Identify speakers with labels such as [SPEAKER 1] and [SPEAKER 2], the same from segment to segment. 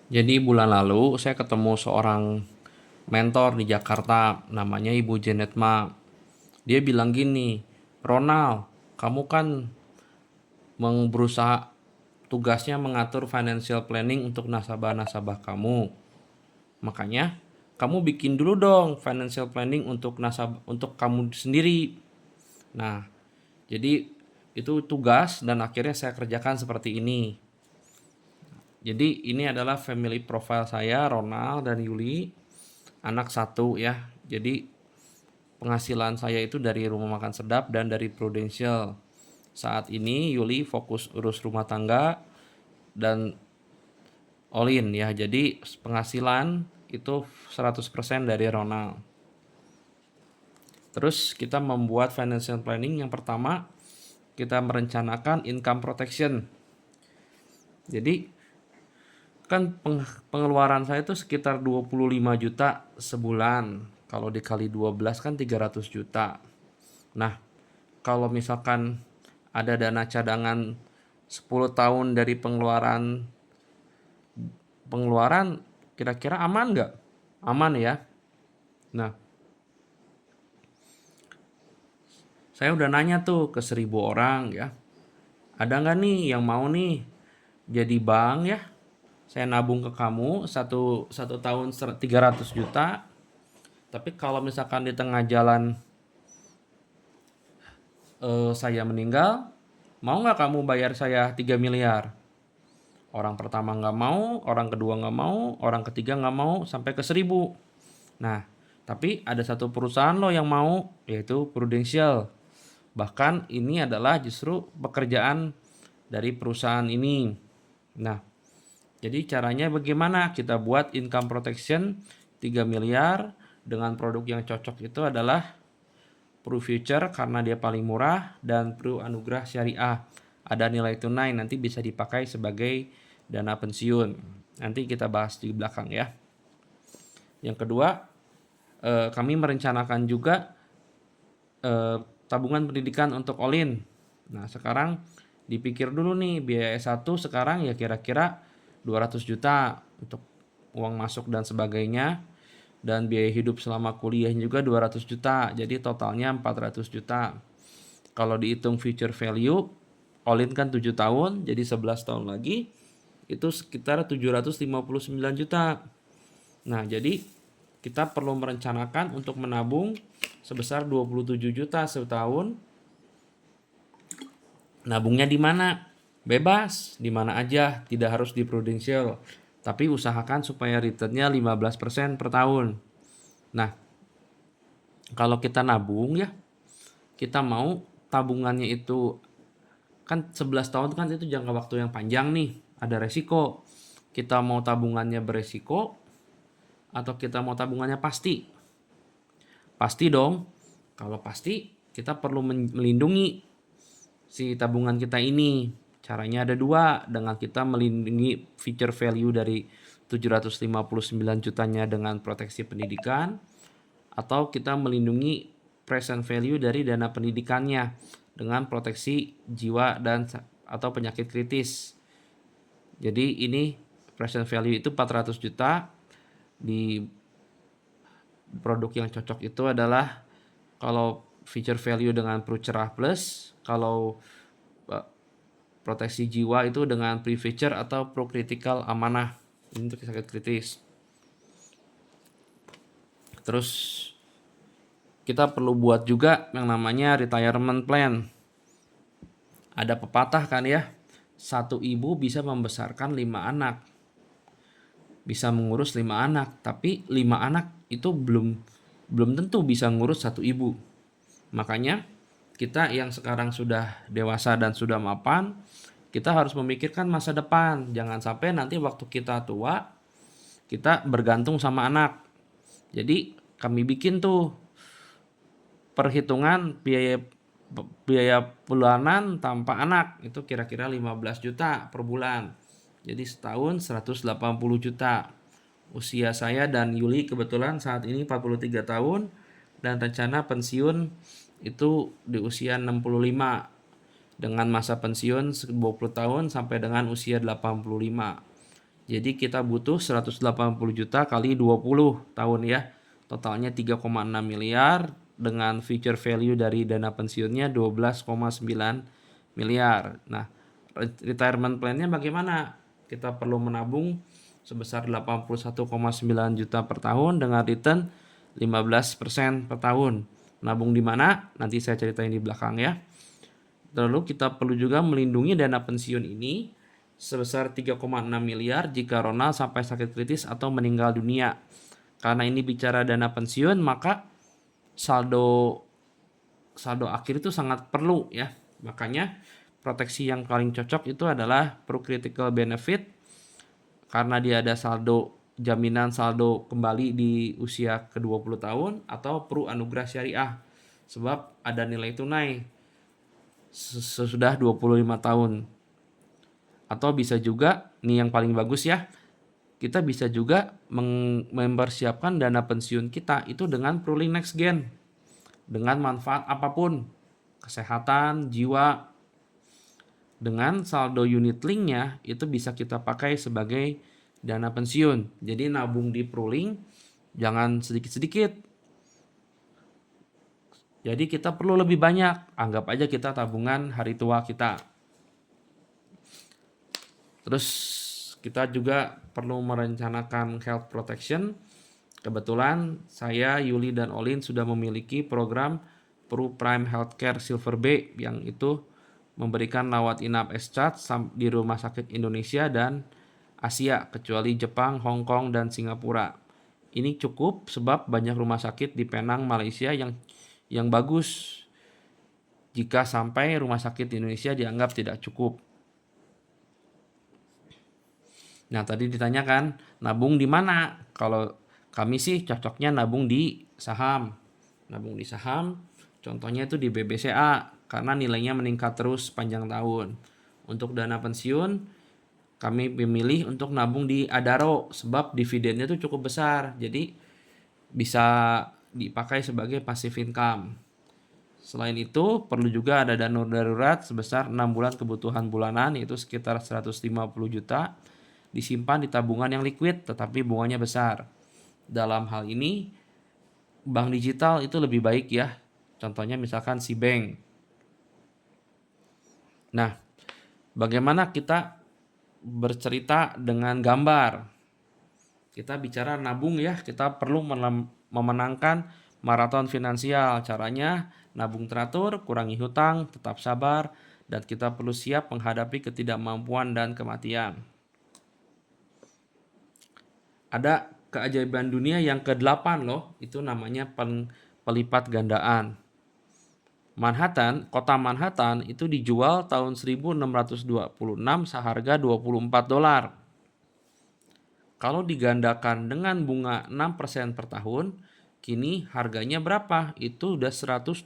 [SPEAKER 1] Jadi bulan lalu saya ketemu seorang mentor di Jakarta, namanya Ibu Janet Ma. Dia bilang gini, Ronald, kamu kan berusaha tugasnya mengatur financial planning untuk nasabah-nasabah kamu. Makanya kamu bikin dulu dong financial planning untuk nasabah untuk kamu sendiri. Nah, jadi itu tugas dan akhirnya saya kerjakan seperti ini. Jadi ini adalah family profile saya, Ronald dan Yuli, anak satu ya. Jadi penghasilan saya itu dari rumah makan sedap dan dari Prudential. Saat ini Yuli fokus urus rumah tangga dan all in ya. Jadi penghasilan itu 100% dari Ronald. Terus kita membuat financial planning. Yang pertama, kita merencanakan income protection. Jadi kan pengeluaran saya itu sekitar 25 juta sebulan. Kalau dikali 12 kan 300 juta. Nah, kalau misalkan ada dana cadangan 10 tahun dari pengeluaran pengeluaran kira-kira aman nggak? Aman ya. Nah, saya udah nanya tuh ke 1.000 orang ya. Ada nggak nih yang mau nih jadi bank ya? Saya nabung ke kamu satu tahun 300 juta. Tapi kalau misalkan di tengah jalan saya meninggal, mau nggak kamu bayar saya 3 miliar? Orang pertama nggak mau, orang kedua nggak mau, orang ketiga nggak mau, sampai ke 1.000. Nah, tapi ada satu perusahaan loh yang mau, yaitu Prudential. Bahkan ini adalah justru pekerjaan dari perusahaan ini. Nah, jadi caranya bagaimana? Kita buat income protection 3 miliar dengan produk yang cocok itu adalah Pro Future karena dia paling murah dan Pro Anugerah Syariah. Ada nilai tunai nanti bisa dipakai sebagai dana pensiun. Nanti kita bahas di belakang ya. Yang kedua, kami merencanakan juga tabungan pendidikan untuk all-in. Nah, sekarang dipikir dulu nih biaya S1 sekarang ya kira-kira 200 juta untuk uang masuk dan sebagainya, dan biaya hidup selama kuliah juga 200 juta. Jadi totalnya 400 juta. Kalau dihitung future value, all-in kan 7 tahun, jadi 11 tahun lagi itu sekitar 759 juta. Nah, jadi kita perlu merencanakan untuk menabung sebesar 27 juta setahun. Nabungnya di mana? Bebas, di mana aja, tidak harus di Prudential. Tapi usahakan supaya returnnya 15% per tahun. Nah, kalau kita nabung ya, kita mau tabungannya itu kan 11 tahun kan itu jangka waktu yang panjang nih, ada resiko. Kita mau tabungannya beresiko atau kita mau tabungannya pasti? Pasti dong. Kalau pasti, kita perlu melindungi si tabungan kita ini. Caranya ada dua, dengan kita melindungi future value dari 759 jutanya dengan proteksi pendidikan, atau kita melindungi present value dari dana pendidikannya dengan proteksi jiwa dan atau penyakit kritis. Jadi ini present value itu 400 juta. Di produk yang cocok itu adalah kalau feature value dengan Pro Cerah Plus, kalau proteksi jiwa itu dengan Pre Feature atau Pro Critical Amanah. Ini untuk sakit kritis. Terus kita perlu buat juga yang namanya retirement plan. Ada pepatah kan ya, satu ibu bisa membesarkan 5 anak, bisa mengurus 5 anak, tapi 5 anak itu belum tentu bisa ngurus satu ibu. Makanya kita yang sekarang sudah dewasa dan sudah mapan, kita harus memikirkan masa depan. Jangan sampai nanti waktu kita tua, kita bergantung sama anak. Jadi kami bikin tuh perhitungan biaya biaya bulanan tanpa anak itu kira-kira 15 juta per bulan. Jadi setahun 180 juta. Usia saya dan Yuli kebetulan saat ini 43 tahun dan rencana pensiun itu di usia 65 dengan masa pensiun 20 tahun sampai dengan usia 85. Jadi kita butuh 180 juta kali 20 tahun ya. Totalnya 3,6 miliar dengan future value dari dana pensiunnya 12,9 miliar. Nah, retirement plan-nya bagaimana? Kita perlu menabung sebesar 81,9 juta per tahun dengan return 15% per tahun. Nabung di mana? Nanti saya ceritain di belakang ya. Lalu kita perlu juga melindungi dana pensiun ini sebesar 3,6 miliar jika Ronald sampai sakit kritis atau meninggal dunia. Karena ini bicara dana pensiun, maka saldo akhir itu sangat perlu ya. Makanya proteksi yang paling cocok itu adalah pro critical benefit karena dia ada jaminan saldo kembali di usia ke-20 tahun, atau pro anugerah syariah sebab ada nilai tunai sesudah 25 tahun. Atau bisa juga, nih yang paling bagus ya, kita bisa juga mempersiapkan dana pensiun kita itu dengan Prulink Next Gen dengan manfaat apapun, kesehatan, jiwa. Dengan saldo unit linknya itu bisa kita pakai sebagai dana pensiun. Jadi nabung di Prulink jangan sedikit-sedikit. Jadi kita perlu lebih banyak. Anggap aja kita tabungan hari tua kita. Terus kita juga perlu merencanakan health protection. Kebetulan saya, Yuli, dan Olin sudah memiliki program Pro Prime Healthcare Silver B yang itu memberikan rawat inap SCHAT di rumah sakit Indonesia dan Asia kecuali Jepang, Hong Kong, dan Singapura. Ini cukup sebab banyak rumah sakit di Penang, Malaysia yang bagus jika sampai rumah sakit di Indonesia dianggap tidak cukup. Nah, tadi ditanyakan nabung di mana? Kalau kami sih cocoknya nabung di saham. Nabung di saham, contohnya itu di BBCA karena nilainya meningkat terus sepanjang tahun. Untuk dana pensiun, kami memilih untuk nabung di Adaro sebab dividennya itu cukup besar. Jadi bisa dipakai sebagai passive income. Selain itu, perlu juga ada dana darurat sebesar 6 bulan kebutuhan bulanan, yaitu sekitar 150 juta, disimpan di tabungan yang liquid tetapi bunganya besar. Dalam hal ini, bank digital itu lebih baik ya. Contohnya misalkan Cbank. Nah, bagaimana kita bercerita dengan gambar? Kita bicara nabung ya, kita perlu memenangkan maraton finansial. Caranya nabung teratur, kurangi hutang, tetap sabar, dan kita perlu siap menghadapi ketidakmampuan dan kematian. Ada keajaiban dunia yang ke-8 loh, itu namanya pelipat gandaan. Kota Manhattan itu dijual tahun 1626 seharga $24. Kalau digandakan dengan bunga 6% per tahun, kini harganya berapa? Itu udah 125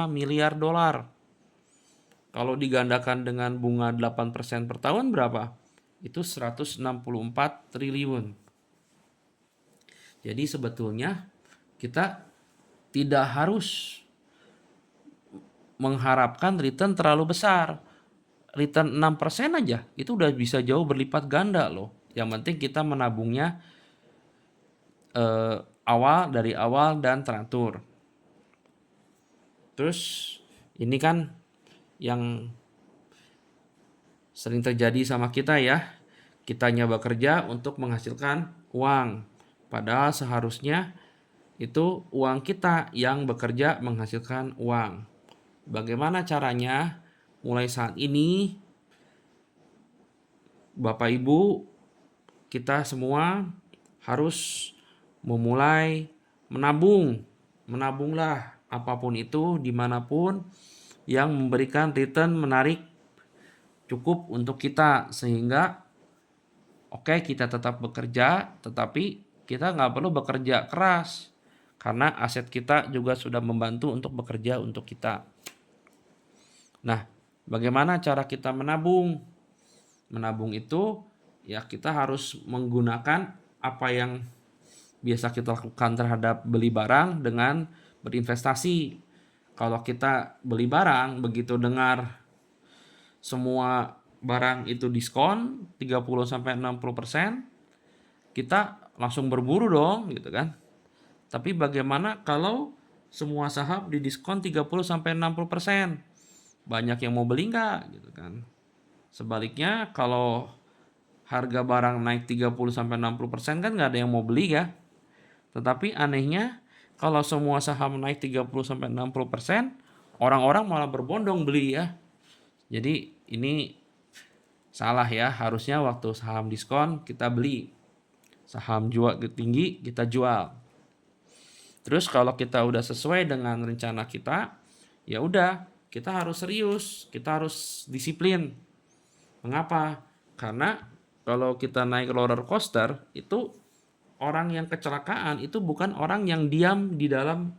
[SPEAKER 1] miliar dolar. Kalau digandakan dengan bunga 8% per tahun berapa? Itu 164 triliun. Jadi sebetulnya kita tidak harus mengharapkan return terlalu besar. Return 6% aja itu udah bisa jauh berlipat ganda loh. Yang penting kita menabungnya dari awal dan teratur. Terus ini kan yang sering terjadi sama kita ya. Kitanya bekerja untuk menghasilkan uang. Padahal seharusnya itu uang kita yang bekerja menghasilkan uang. Bagaimana caranya? Mulai saat ini, Bapak Ibu, kita semua harus memulai menabung. Menabunglah apapun itu, dimanapun yang memberikan return menarik cukup untuk kita. Sehingga kita tetap bekerja, tetapi kita nggak perlu bekerja keras. Karena aset kita juga sudah membantu untuk bekerja untuk kita. Nah, bagaimana cara kita menabung? Menabung itu ya kita harus menggunakan apa yang biasa kita lakukan terhadap beli barang dengan berinvestasi. Kalau kita beli barang, begitu dengar semua barang itu diskon 30-60%, kita langsung berburu dong gitu kan. Tapi bagaimana kalau semua saham didiskon 30-60%? Banyak yang mau beli nggak gitu kan. Sebaliknya kalau harga barang naik 30-60% kan nggak ada yang mau beli ya. Tetapi anehnya kalau semua saham naik 30-60%, orang-orang malah berbondong beli ya. Jadi ini salah ya, harusnya waktu saham diskon kita beli. Saham jual tinggi kita jual. Terus kalau kita udah sesuai dengan rencana kita, ya udah, kita harus serius, kita harus disiplin. Mengapa? Karena kalau kita naik roller coaster, itu orang yang kecelakaan itu bukan orang yang diam di dalam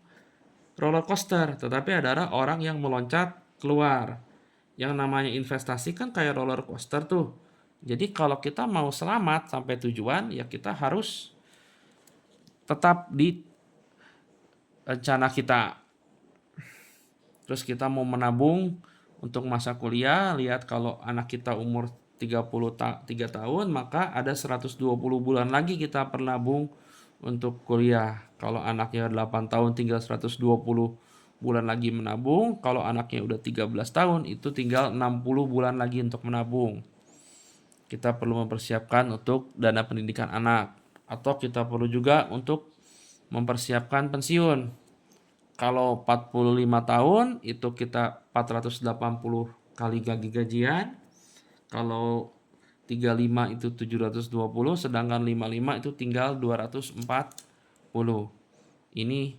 [SPEAKER 1] roller coaster, tetapi adalah orang yang meloncat keluar. Yang namanya investasi kan kayak roller coaster tuh. Jadi kalau kita mau selamat sampai tujuan, ya kita harus tetap di rencana kita. Terus kita mau menabung untuk masa kuliah, lihat kalau anak kita umur 33 tahun, maka ada 120 bulan lagi kita pernabung untuk kuliah. Kalau anaknya 8 tahun tinggal 120 bulan lagi menabung, kalau anaknya udah 13 tahun itu tinggal 60 bulan lagi untuk menabung. Kita perlu mempersiapkan untuk dana pendidikan anak, atau kita perlu juga untuk mempersiapkan pensiun. Kalau 45 tahun itu kita 480 kali gajian. Kalau 35 itu 720, sedangkan 55 itu tinggal 240. Ini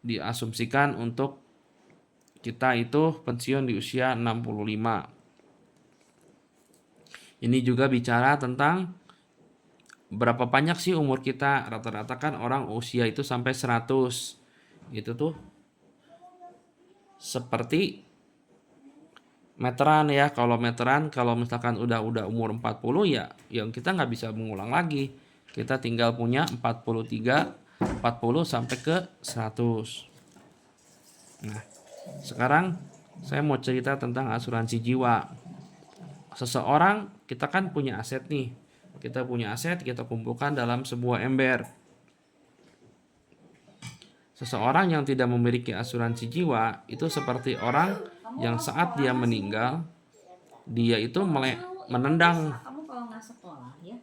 [SPEAKER 1] diasumsikan untuk kita itu pensiun di usia 65. Ini juga bicara tentang berapa banyak sih umur kita. Rata-rata kan orang usia itu sampai 100. Itu tuh seperti meteran ya. Kalau meteran, kalau misalkan udah umur 40 ya yang kita nggak bisa mengulang lagi. Kita tinggal punya 43, 40 sampai ke 100. Nah, sekarang saya mau cerita tentang asuransi jiwa. Seseorang, kita kan punya aset nih. Kita punya aset, kita kumpulkan dalam sebuah ember. Seseorang yang tidak memiliki asuransi jiwa itu seperti orang yang saat dia meninggal, dia itu menendang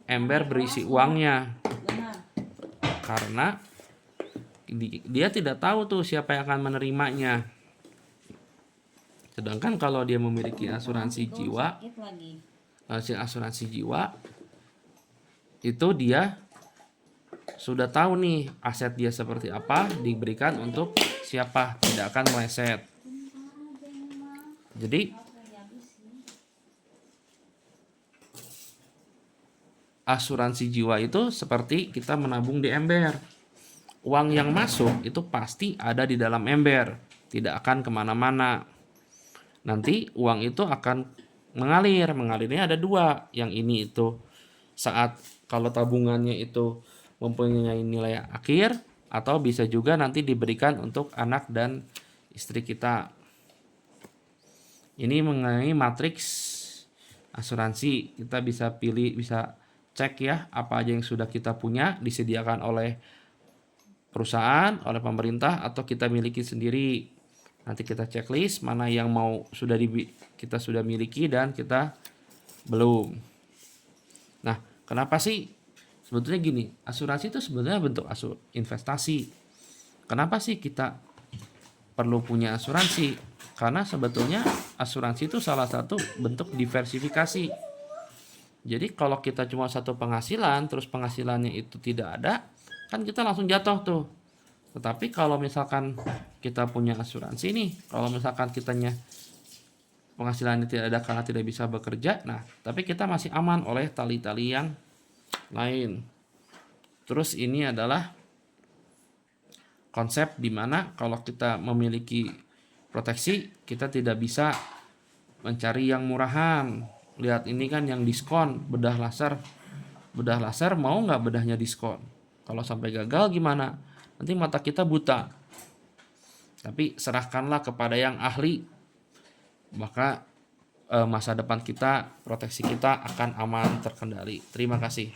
[SPEAKER 1] ember berisi uangnya. Karena dia tidak tahu tuh siapa yang akan menerimanya. Sedangkan kalau dia memiliki asuransi jiwa, itu dia sudah tahu nih aset dia seperti apa, diberikan untuk siapa, tidak akan meleset. Jadi asuransi jiwa itu seperti kita menabung di ember. Uang yang masuk itu pasti ada di dalam ember, tidak akan kemana-mana. Nanti uang itu akan mengalir. Mengalirnya ada dua. Yang ini itu saat kalau tabungannya itu mempunyai nilai akhir, atau bisa juga nanti diberikan untuk anak dan istri kita. Ini mengenai matriks asuransi. Kita bisa pilih, bisa cek ya apa aja yang sudah kita punya, disediakan oleh perusahaan, oleh pemerintah, atau kita miliki sendiri. Nanti kita checklist mana yang mau kita sudah miliki dan kita belum. Nah, kenapa sih sebetulnya gini? Asuransi itu sebenarnya bentuk investasi. Kenapa sih kita perlu punya asuransi? Karena sebetulnya asuransi itu salah satu bentuk diversifikasi. Jadi kalau kita cuma satu penghasilan, terus penghasilannya itu tidak ada, kan kita langsung jatuh tuh. Tetapi kalau misalkan kita punya asuransi nih, kalau misalkan kitanya penghasilannya tidak ada karena tidak bisa bekerja, nah tapi kita masih aman oleh tali-tali yang lain. Terus ini adalah konsep dimana kalau kita memiliki proteksi, kita tidak bisa mencari yang murahan. Lihat ini kan yang diskon, bedah laser mau nggak bedahnya diskon? Kalau sampai gagal gimana? Nanti mata kita buta. Tapi serahkanlah kepada yang ahli. Maka masa depan kita, proteksi kita akan aman terkendali. Terima kasih.